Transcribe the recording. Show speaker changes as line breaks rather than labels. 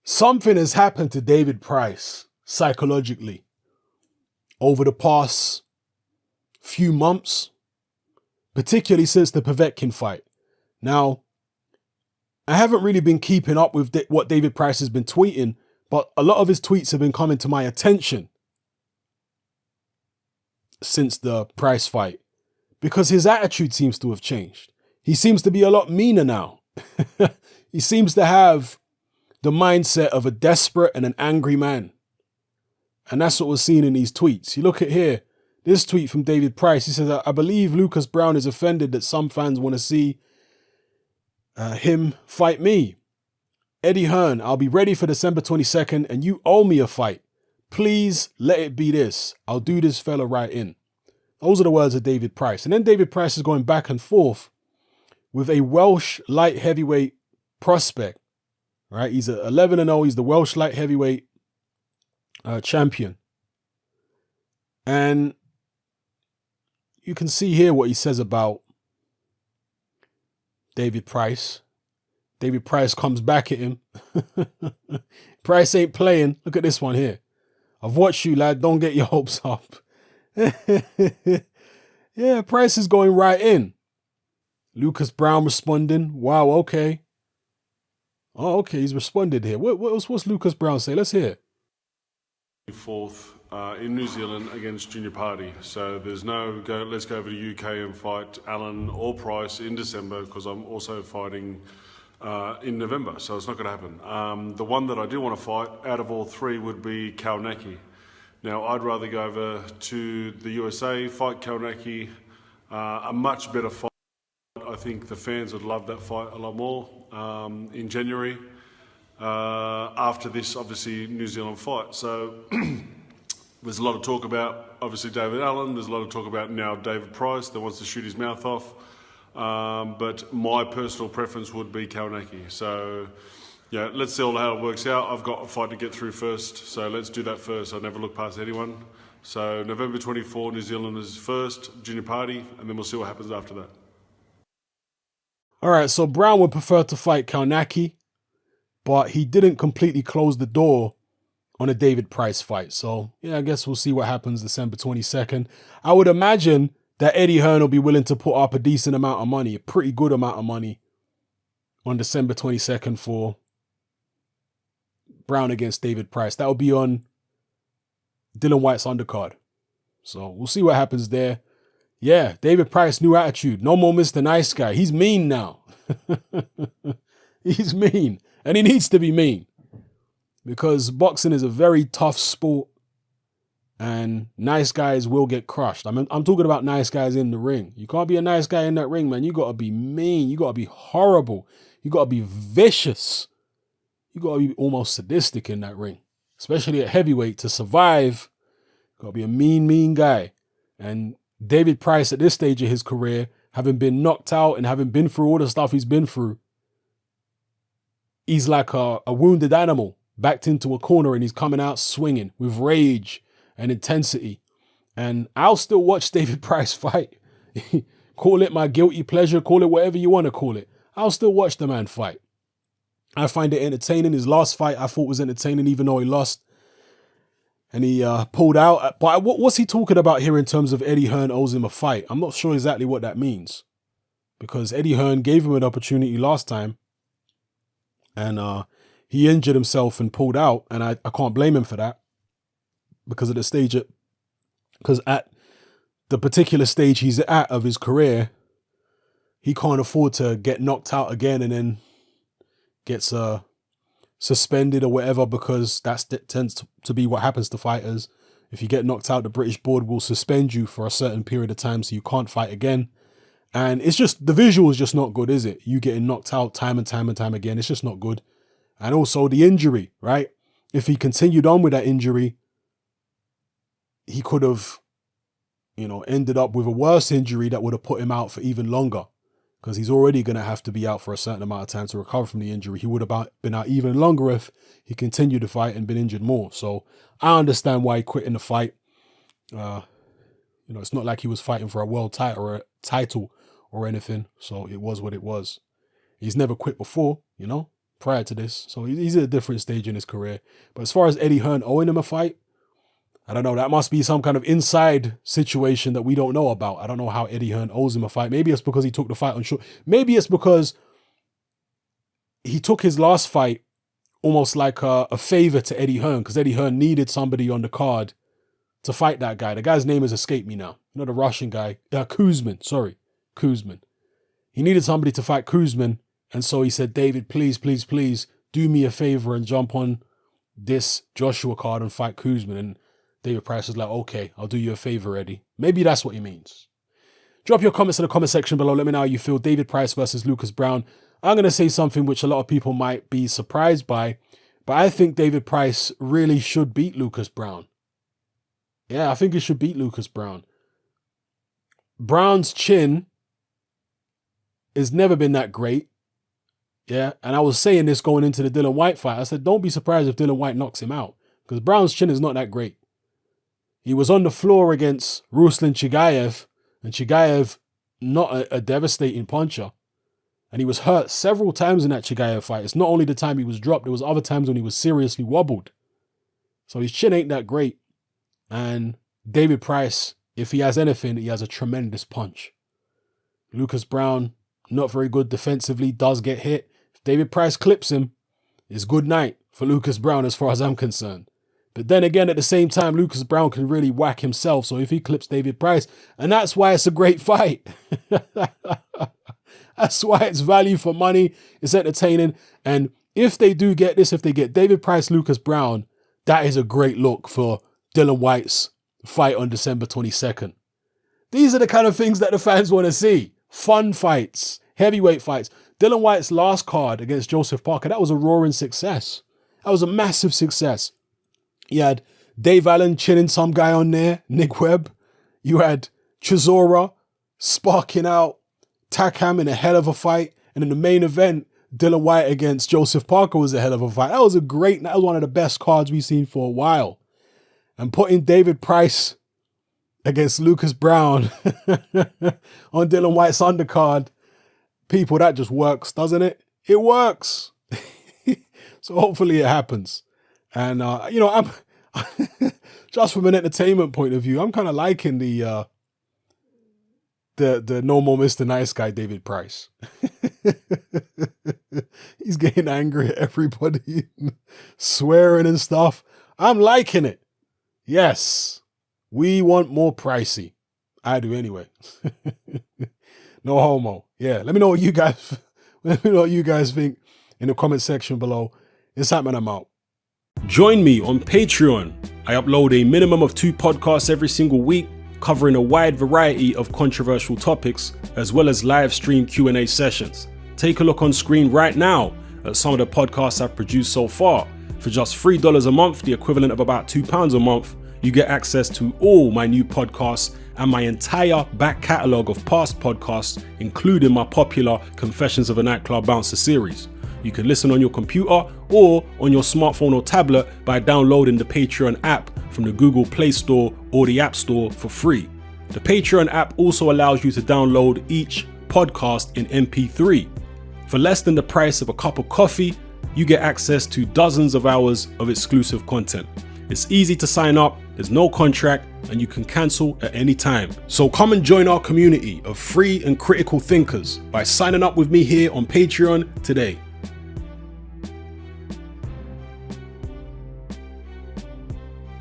Something has happened to David Price psychologically over the past few months, particularly since the Povetkin fight. Now, I haven't really been keeping up with what David Price has been tweeting, but a lot of his tweets have been coming to my attention since the Price fight because his attitude seems to have changed. He seems to be a lot meaner now. He seems to have the mindset of a desperate and an angry man. And that's what we're seeing in these tweets. You look at here, this tweet from David Price. He says, I believe Lucas Browne is offended that some fans want to see him fight me. Eddie Hearn, I'll be ready for December 22nd and you owe me a fight. Please let it be this. I'll do this fella right in. Those are the words of David Price. And then David Price is going back and forth with a Welsh light heavyweight prospect, right? He's 11-0. He's the Welsh light heavyweight champion. And you can see here what he says about David Price. David Price comes back at him. Price ain't playing. Look at this one here. I've watched you, lad. Don't get your hopes up. Yeah, Price is going right in. Lucas Browne responding. Wow, okay. Oh, okay, he's responded here. What's Lucas Browne say? Let's hear.
4th in New Zealand against Junior Party. So there's no let's go over to UK and fight Allen or Price in December because I'm also fighting in November. So it's not going to happen. The one that I do want to fight out of all three would be Kaunaki. Now I'd rather go over to the USA, fight Kaunaki, a much better fight. I think the fans would love that fight a lot more in January. After this, obviously, New Zealand fight. So there's a lot of talk about, obviously, David Allen. There's a lot of talk about now David Price that wants to shoot his mouth off. But my personal preference would be Kaunaki. So, yeah, let's see how it works out. I've got a fight to get through first, so let's do that first. I never look past anyone. So November 24, New Zealand is first, Junior Party, and then we'll see what happens after that.
All right, so Browne would prefer to fight Kaunaki, but he didn't completely close the door on a David Price fight. So, yeah, I guess we'll see what happens December 22nd. I would imagine that Eddie Hearn will be willing to put up a decent amount of money, a pretty good amount of money on December 22nd for Browne against David Price. That will be on Dylan White's undercard. So we'll see what happens there. Yeah, David Price, new attitude. No more Mr. Nice Guy. He's mean now. He's mean. And he needs to be mean. Because boxing is a very tough sport. And nice guys will get crushed. I'm talking about nice guys in the ring. You can't be a nice guy in that ring, man. You got to be mean. You got to be horrible. You got to be vicious. You got to be almost sadistic in that ring. Especially at heavyweight. To survive, you got to be a mean guy. And David Price at this stage of his career, having been knocked out and having been through all the stuff he's been through, he's like a wounded animal backed into a corner and he's coming out swinging with rage and intensity. And I'll still watch David Price fight. Call it my guilty pleasure, call it whatever you want to call it. I'll still watch the man fight. I find it entertaining. His last fight I thought was entertaining even though he lost. And he pulled out. But what's he talking about here in terms of Eddie Hearn owes him a fight? I'm not sure exactly what that means. Because Eddie Hearn gave him an opportunity last time. And he injured himself and pulled out. And I can't blame him for that. Because at the particular stage he's at of his career, he can't afford to get knocked out again and then gets suspended or whatever, because that tends to be what happens to fighters. If you get knocked out, the British board will suspend you for a certain period of time so you can't fight again. And it's just, the visual is just not good, is it? You getting knocked out time and time again. It's just not good. And also the injury, right? If he continued on with that injury, he could have, ended up with a worse injury that would have put him out for even longer. Because he's already going to have to be out for a certain amount of time to recover from the injury. He would have been out even longer if he continued to fight and been injured more. So I understand why he quit in the fight. It's not like he was fighting for a world title or anything. So it was what it was. He's never quit before, prior to this. So he's at a different stage in his career. But as far as Eddie Hearn owing him a fight, I don't know. That must be some kind of inside situation that we don't know about. I don't know how Eddie Hearn owes him a fight. Maybe it's because he took the fight on short. Maybe it's because he took his last fight almost like a favor to Eddie Hearn, because Eddie Hearn needed somebody on the card to fight that guy. The guy's name has escaped me now. You know, the Russian guy, Kuzmin. Sorry, Kuzmin. He needed somebody to fight Kuzmin. And so he said, David, please, please, please do me a favor and jump on this Joshua card and fight Kuzmin. And David Price was like, okay, I'll do you a favor, Eddie. Maybe that's what he means. Drop your comments in the comment section below. Let me know how you feel. David Price versus Lucas Browne. I'm going to say something which a lot of people might be surprised by, but I think David Price really should beat Lucas Browne. Yeah, I think he should beat Lucas Browne. Browne's chin has never been that great. Yeah, and I was saying this going into the Dillian Whyte fight. I said, don't be surprised if Dillian Whyte knocks him out, because Browne's chin is not that great. He was on the floor against Ruslan Chigaev, and Chigaev, not a devastating puncher. And he was hurt several times in that Chigaev fight. It's not only the time he was dropped, there was other times when he was seriously wobbled. So his chin ain't that great. And David Price, if he has anything, he has a tremendous punch. Lucas Browne, not very good defensively, does get hit. If David Price clips him, it's good night for Lucas Browne as far as I'm concerned. But then again, at the same time, Lucas Browne can really whack himself. So if he clips David Price, and that's why it's a great fight. That's why it's value for money. It's entertaining. And if they do get this, if they get David Price, Lucas Browne, that is a great look for Dillian Whyte's fight on December 22nd. These are the kind of things that the fans want to see. Fun fights, heavyweight fights. Dillian Whyte's last card against Joseph Parker, that was a roaring success. That was a massive success. You had Dave Allen chinning some guy on there, Nick Webb. You had Chisora sparking out Takam in a hell of a fight. And in the main event, Dillian Whyte against Joseph Parker was a hell of a fight. That was one of the best cards we've seen for a while. And putting David Price against Lucas Browne on Dillian Whyte's undercard, people, that just works, doesn't it? It works. So hopefully it happens. And, I'm just from an entertainment point of view, I'm kind of liking the no more Mr. Nice Guy, David Price. He's getting angry at everybody, swearing and stuff. I'm liking it. Yes, we want more Pricey. I do anyway. No homo. Yeah, let me know what you guys think in the comment section below. It's happening. I'm out. Join me on Patreon. I upload a minimum of 2 podcasts every single week, covering a wide variety of controversial topics, as well as live stream Q&A sessions. Take a look on screen right now at some of the podcasts I've produced so far. For just $3 a month, the equivalent of about £2 a month, you get access to all my new podcasts and my entire back catalogue of past podcasts, including my popular Confessions of a Nightclub Bouncer series. You can listen on your computer or on your smartphone or tablet by downloading the Patreon app from the Google Play Store or the App Store for free. The Patreon app also allows you to download each podcast in MP3. For less than the price of a cup of coffee, you get access to dozens of hours of exclusive content. It's easy to sign up, there's no contract, and you can cancel at any time. So come and join our community of free and critical thinkers by signing up with me here on Patreon today.